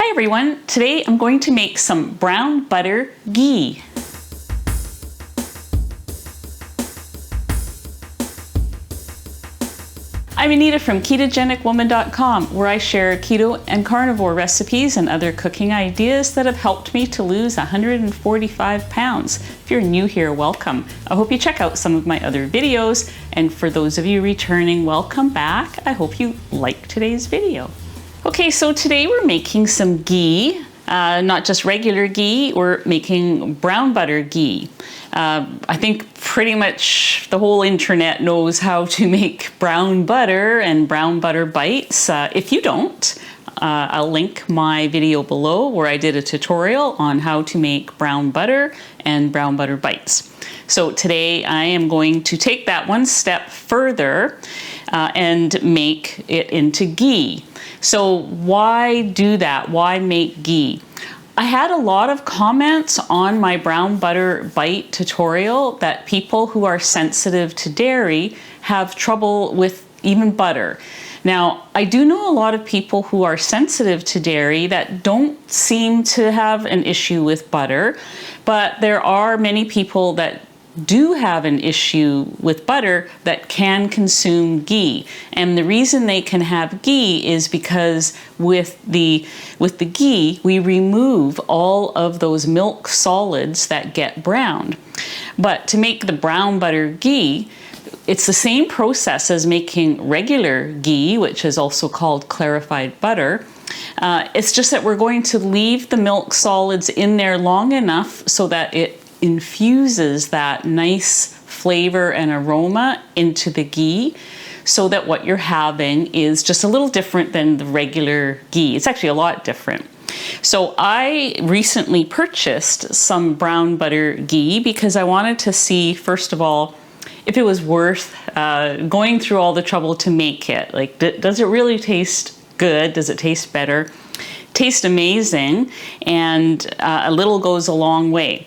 Hi everyone, today I'm going to make some brown butter ghee. I'm Anita from KetogenicWoman.com, where I share keto and carnivore recipes and other cooking ideas that have helped me to lose 145 pounds. If you're new here, welcome. I hope you check out some of my other videos, and for those of you returning, welcome back. I hope you like today's video. Okay, so today we're making some ghee, not just regular ghee, we're making brown butter ghee. I think pretty much the whole internet knows how to make brown butter and brown butter bites. If you don't, I'll link my video below where I did a tutorial on how to make brown butter and brown butter bites. So today I am going to take that one step further and make it into ghee. So why do that? Why make ghee? I had a lot of comments on my brown butter bite tutorial that people who are sensitive to dairy have trouble with even butter. Now, I do know a lot of people who are sensitive to dairy that don't seem to have an issue with butter, but there are many people that do have an issue with butter that can consume ghee. And the reason they can have ghee is because with the ghee, we remove all of those milk solids that get browned. But to make the brown butter ghee, it's the same process as making regular ghee, which is also called clarified butter. It's just that we're going to leave the milk solids in there long enough so that it infuses that nice flavor and aroma into the ghee, so that what you're having is just a little different than the regular ghee. It's actually a lot different. So I recently purchased some brown butter ghee because I wanted to see, first of all, if it was worth going through all the trouble to make it. Like, does it really taste good? Does it taste better? Tastes amazing, and a little goes a long way.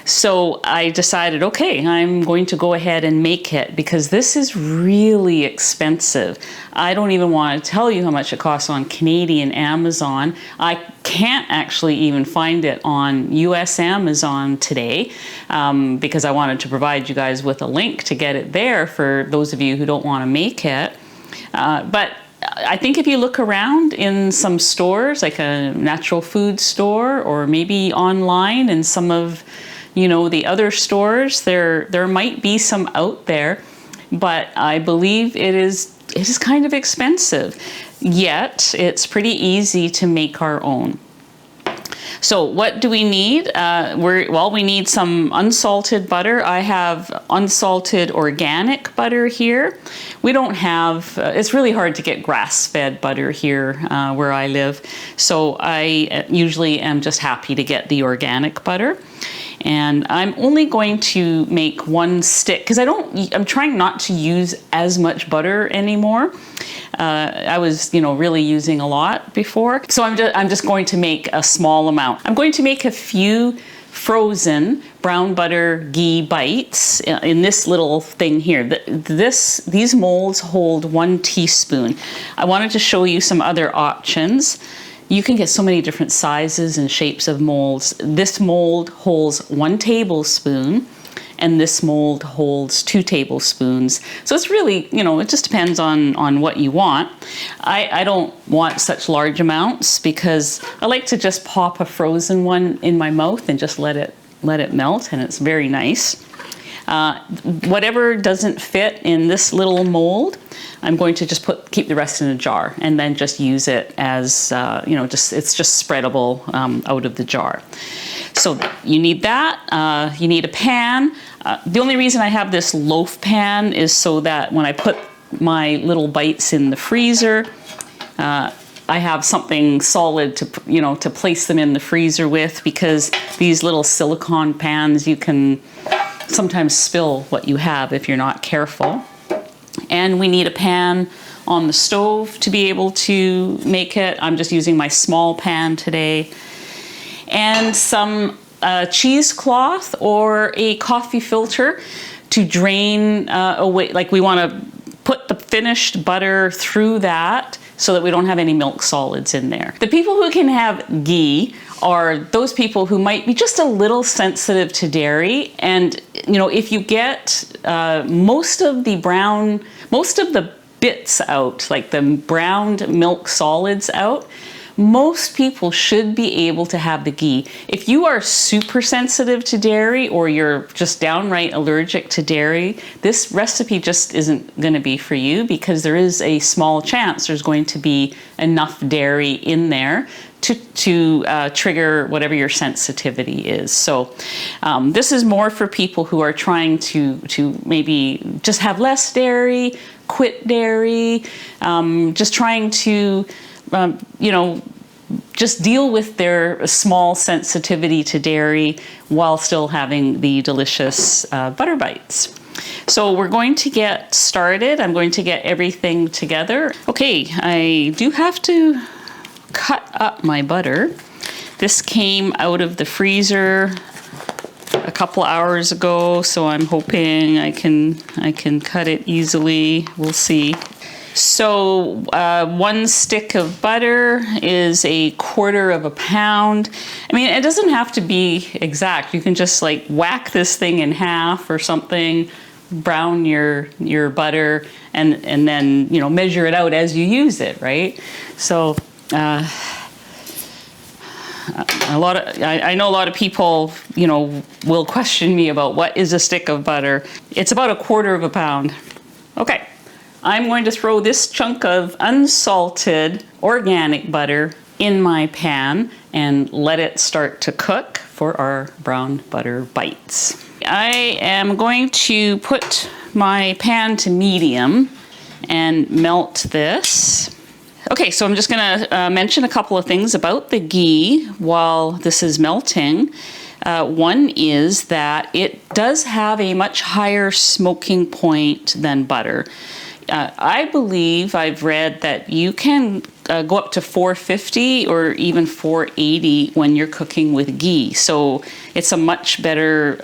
So I decided, okay, I'm going to go ahead and make it because this is really expensive. I don't even want to tell you how much it costs on Canadian Amazon. I can't actually even find it on US Amazon today because I wanted to provide you guys with a link to get it there for those of you who don't want to make it. But I think if you look around in some stores, like a natural food store, or maybe online in some of the other stores, there might be some out there, but I believe it is kind of expensive. Yet it's pretty easy to make our own. So what do we need? We need some unsalted butter. I have unsalted organic butter here. We don't have, it's really hard to get grass-fed butter here where I live. So I usually am just happy to get the organic butter. And I'm only going to make one stick because I'm trying not to use as much butter anymore. I was, really using a lot before. So I'm just going to make a small amount. I'm going to make a few frozen brown butter ghee bites in this little thing here. These molds hold 1 teaspoon. I wanted to show you some other options. You can get so many different sizes and shapes of molds. This mold holds 1 tablespoon, and this mold holds 2 tablespoons. So it's really, it just depends on what you want. I don't want such large amounts because I like to just pop a frozen one in my mouth and just let it melt, and it's very nice. Whatever doesn't fit in this little mold, I'm going to just keep the rest in a jar and then just use it as, it's just spreadable out of the jar. So you need that. You need a pan. The only reason I have this loaf pan is so that when I put my little bites in the freezer, I have something solid to place them in the freezer with, because these little silicone pans, you can sometimes spill what you have if you're not careful. And we need a pan on the stove to be able to make it. I'm just using my small pan today. And some cheesecloth or a coffee filter to drain away. Like, we want to put the finished butter through that so that we don't have any milk solids in there. The people who can have ghee are those people who might be just a little sensitive to dairy. And, you know, if you get most of the bits out, like the browned milk solids out, most people should be able to have the ghee. If you are super sensitive to dairy or you're just downright allergic to dairy, this recipe just isn't going to be for you, because there is a small chance there's going to be enough dairy in there to trigger whatever your sensitivity is. So this is more for people who are trying to maybe just have less dairy, quit dairy, just trying to you know, just deal with their small sensitivity to dairy while still having the delicious butter bites. So we're going to get started. I'm going to get everything together. Okay, I do have to cut up my butter. This came out of the freezer a couple hours ago, so I'm hoping I can cut it easily. We'll see. So 1 stick of butter is 1/4 pound. I mean, it doesn't have to be exact. You can just like whack this thing in half or something, brown your butter, and then, you know, measure it out as you use it, right? So I know a lot of people, you know, will question me about what is a stick of butter. It's about 1/4 pound. Okay. I'm going to throw this chunk of unsalted organic butter in my pan and let it start to cook for our brown butter bites. I am going to put my pan to medium and melt this. Okay, so I'm just going to mention a couple of things about the ghee while this is melting. One is that it does have a much higher smoking point than butter. I believe I've read that you can go up to 450 or even 480 when you're cooking with ghee. So it's a much better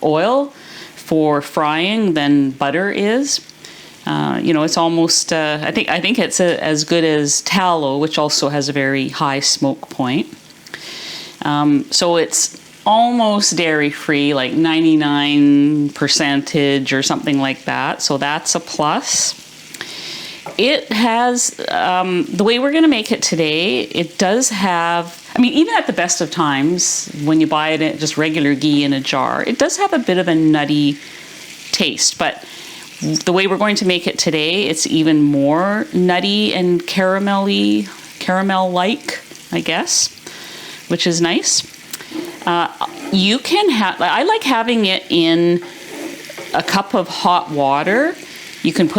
oil for frying than butter is. You know, it's almost, I think it's as good as tallow, which also has a very high smoke point. So it's almost dairy-free, like 99% or something like that. So that's a plus. It has, the way we're going to make it today, it does have, I mean, even at the best of times, when you buy it, just regular ghee in a jar, it does have a bit of a nutty taste. But the way we're going to make it today, it's even more nutty and caramel-like, I guess, which is nice. You can have, I like having it in a cup of hot water. You can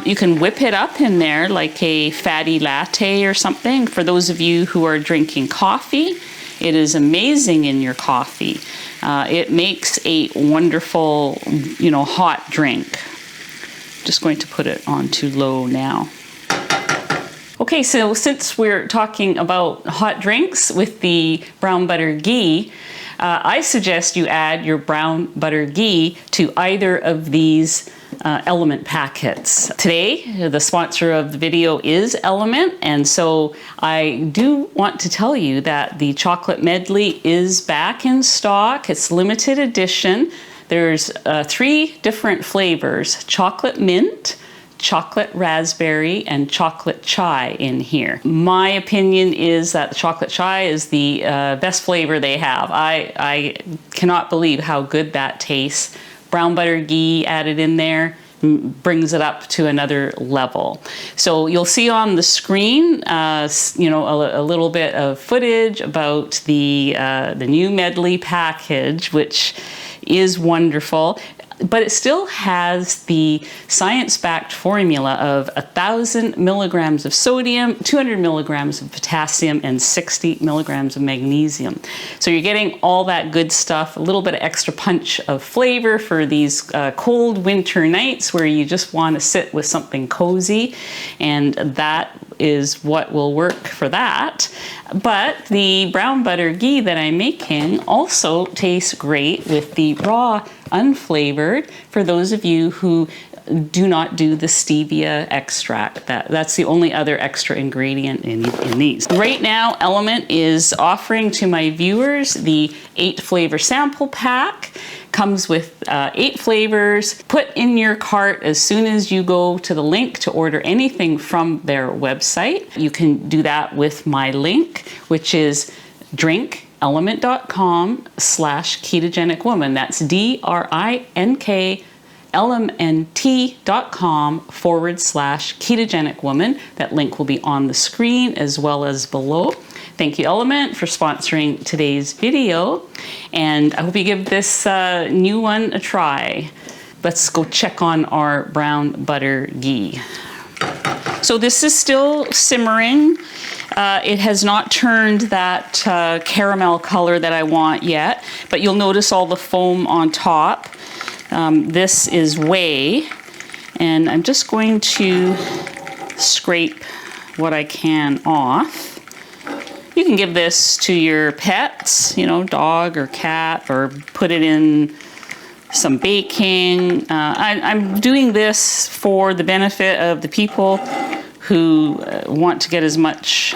you can whip it up in there like a fatty latte or something. For those of you who are drinking coffee, it is amazing in your coffee. It makes a wonderful, you know, hot drink. Just going to put it on to low now. Okay, so since we're talking about hot drinks with the brown butter ghee, I suggest you add your brown butter ghee to either of these Element packets. Today, the sponsor of the video is Element, and so I do want to tell you that the chocolate medley is back in stock. It's limited edition. There's 3 different flavors: chocolate mint, chocolate raspberry, and chocolate chai in here. My opinion is that the chocolate chai is the best flavor they have. I cannot believe how good that tastes. Brown butter ghee added in there brings it up to another level. So you'll see on the screen, you know, a little bit of footage about the new medley package, which is wonderful. But it still has the science-backed formula of 1,000 milligrams of sodium, 200 milligrams of potassium, and 60 milligrams of magnesium. So you're getting all that good stuff, a little bit of extra punch of flavor for these cold winter nights where you just want to sit with something cozy, and that is what will work for that. But the brown butter ghee that I'm making also tastes great with the raw unflavored, for those of you who do not do the stevia extract. That's the only other extra ingredient in these. Right now, Element is offering to my viewers the 8 flavor sample pack. Comes with 8 flavors. Put in your cart as soon as you go to the link to order anything from their website. You can do that with my link, which is drinkelement.com/ketogenic woman. That's DRINKLMNT.com/ketogenic woman. That link will be on the screen as well as below. Thank you, Element, for sponsoring today's video. And I hope you give this new one a try. Let's go check on our brown butter ghee. So this is still simmering. It has not turned that caramel color that I want yet, but you'll notice all the foam on top. This is whey, and I'm just going to scrape what I can off. You can give this to your pets, you know, dog or cat, or put it in some baking. I'm doing this for the benefit of the people who want to get as much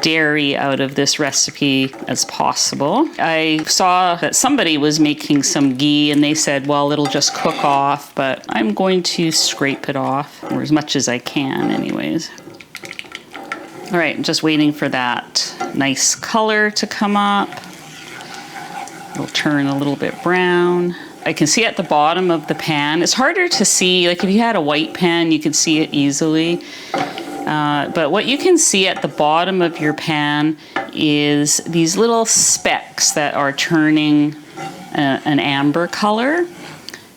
dairy out of this recipe as possible. I saw that somebody was making some ghee and they said, well, it'll just cook off, but I'm going to scrape it off, or as much as I can anyways. All right, I'm just waiting for that nice color to come up. It'll turn a little bit brown. I can see at the bottom of the pan. It's harder to see, like if you had a white pan, you could see it easily. But what you can see at the bottom of your pan is these little specks that are turning an amber color.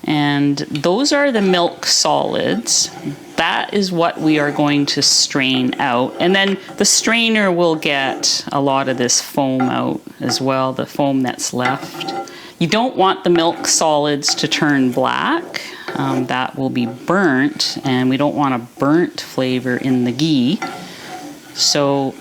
And those are the milk solids. That is what we are going to strain out. And then the strainer will get a lot of this foam out as well, the foam that's left. You don't want the milk solids to turn black. That will be burnt, and we don't want a burnt flavor in the ghee. So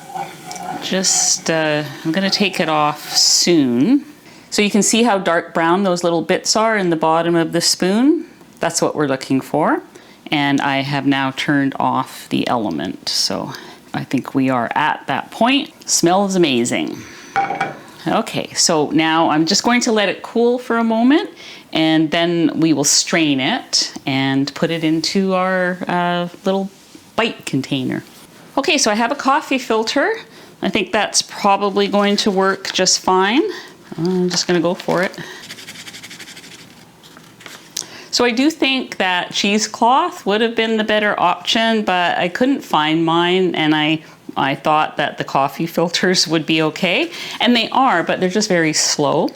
just, I'm gonna take it off soon. So you can see how dark brown those little bits are in the bottom of the spoon. That's what we're looking for. And I have now turned off the Element. So I think we are at that point. Smells amazing. Okay, so now I'm just going to let it cool for a moment, and then we will strain it and put it into our little bite container. Okay, so I have a coffee filter. I think that's probably going to work just fine. I'm just gonna go for it. So I do think that cheesecloth would have been the better option, but I couldn't find mine, and I thought that the coffee filters would be okay. And they are, but they're just very slow.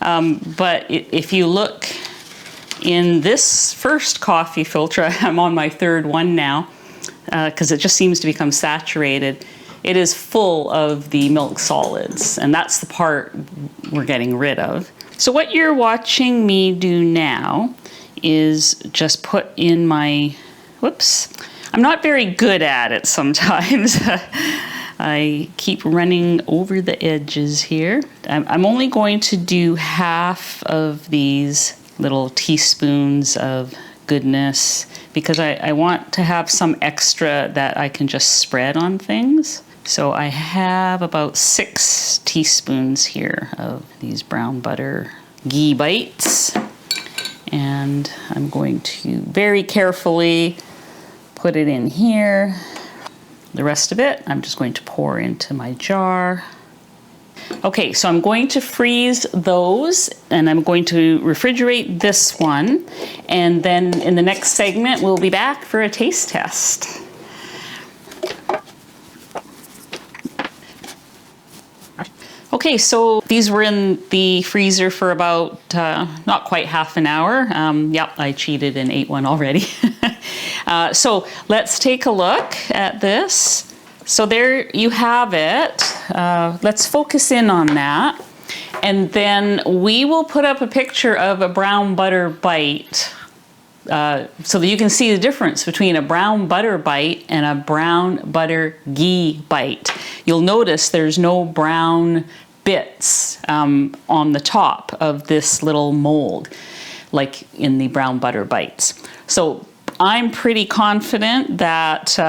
But if you look in this first coffee filter, I'm on my 3rd one now, because it just seems to become saturated. It is full of the milk solids, and that's the part we're getting rid of. So what you're watching me do now is just put in my, whoops, I'm not very good at it sometimes. I keep running over the edges here. I'm only going to do half of these little teaspoons of goodness because I want to have some extra that I can just spread on things. So I have about 6 teaspoons here of these brown butter ghee bites. And I'm going to very carefully put it in here. The rest of it, I'm just going to pour into my jar. Okay, so I'm going to freeze those, and I'm going to refrigerate this one. And then in the next segment, we'll be back for a taste test. Okay, so these were in the freezer for about not quite half an hour. Yep, I cheated and ate one already. So let's take a look at this. So there you have it. Let's focus in on that. And then we will put up a picture of a brown butter bite so that you can see the difference between a brown butter bite and a brown butter ghee bite. You'll notice there's no brown bits on the top of this little mold. like in the brown butter bites. So I'm pretty confident that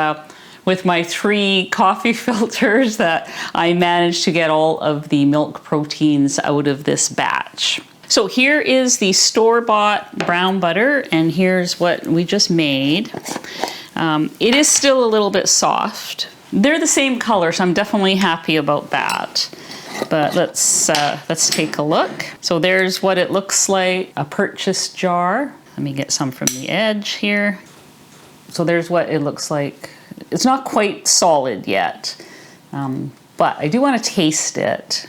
with my 3 coffee filters that I managed to get all of the milk proteins out of this batch. So here is the store-bought brown butter, and here's what we just made. It is still a little bit soft. They're the same color, so I'm definitely happy about that. But let's take a look. So there's what it looks like, a purchase jar. Let me get some from the edge here. So there's what it looks like. It's not quite solid yet, but I do want to taste it.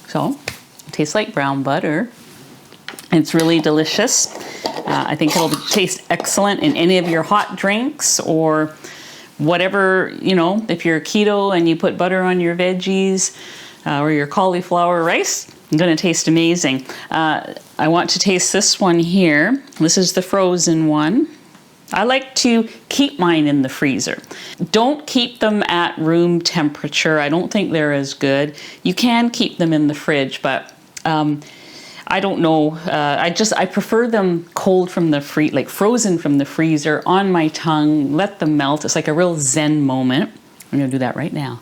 So it tastes like brown butter. It's really delicious. I think it'll taste excellent in any of your hot drinks or whatever, you know, if you're keto and you put butter on your veggies or your cauliflower rice, it's gonna taste amazing. I want to taste this one here. This is the frozen one. I like to keep mine in the freezer. Don't keep them at room temperature. I don't think they're as good. You can keep them in the fridge, but I don't know. I prefer them cold from the like frozen from the freezer on my tongue. Let them melt. It's like a real zen moment. I'm gonna do that right now.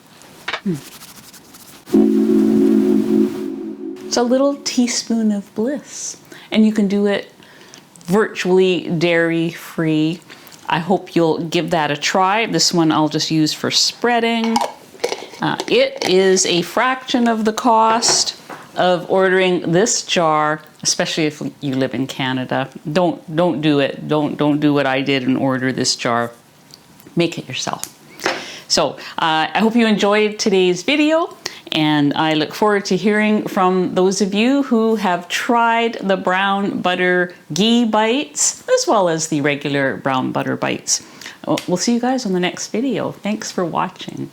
It's a little teaspoon of bliss, and you can do it virtually dairy-free. I hope you'll give that a try. This one I'll just use for spreading. It is a fraction of the cost of ordering this jar, especially if you live in Canada. Don't do it. Don't do what I did and order this jar. Make it yourself. So I hope you enjoyed today's video, and I look forward to hearing from those of you who have tried the brown butter ghee bites as well as the regular brown butter bites. We'll see you guys on the next video. Thanks for watching.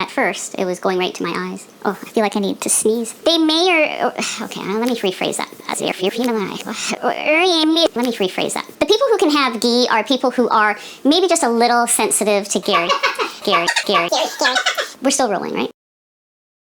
At first, it was going right to my eyes. Oh, I feel like I need to sneeze. They may or... Okay, let me rephrase that. Let me rephrase that. The people who can have ghee are people who are maybe just a little sensitive to Gary. Gary. We're still rolling, right?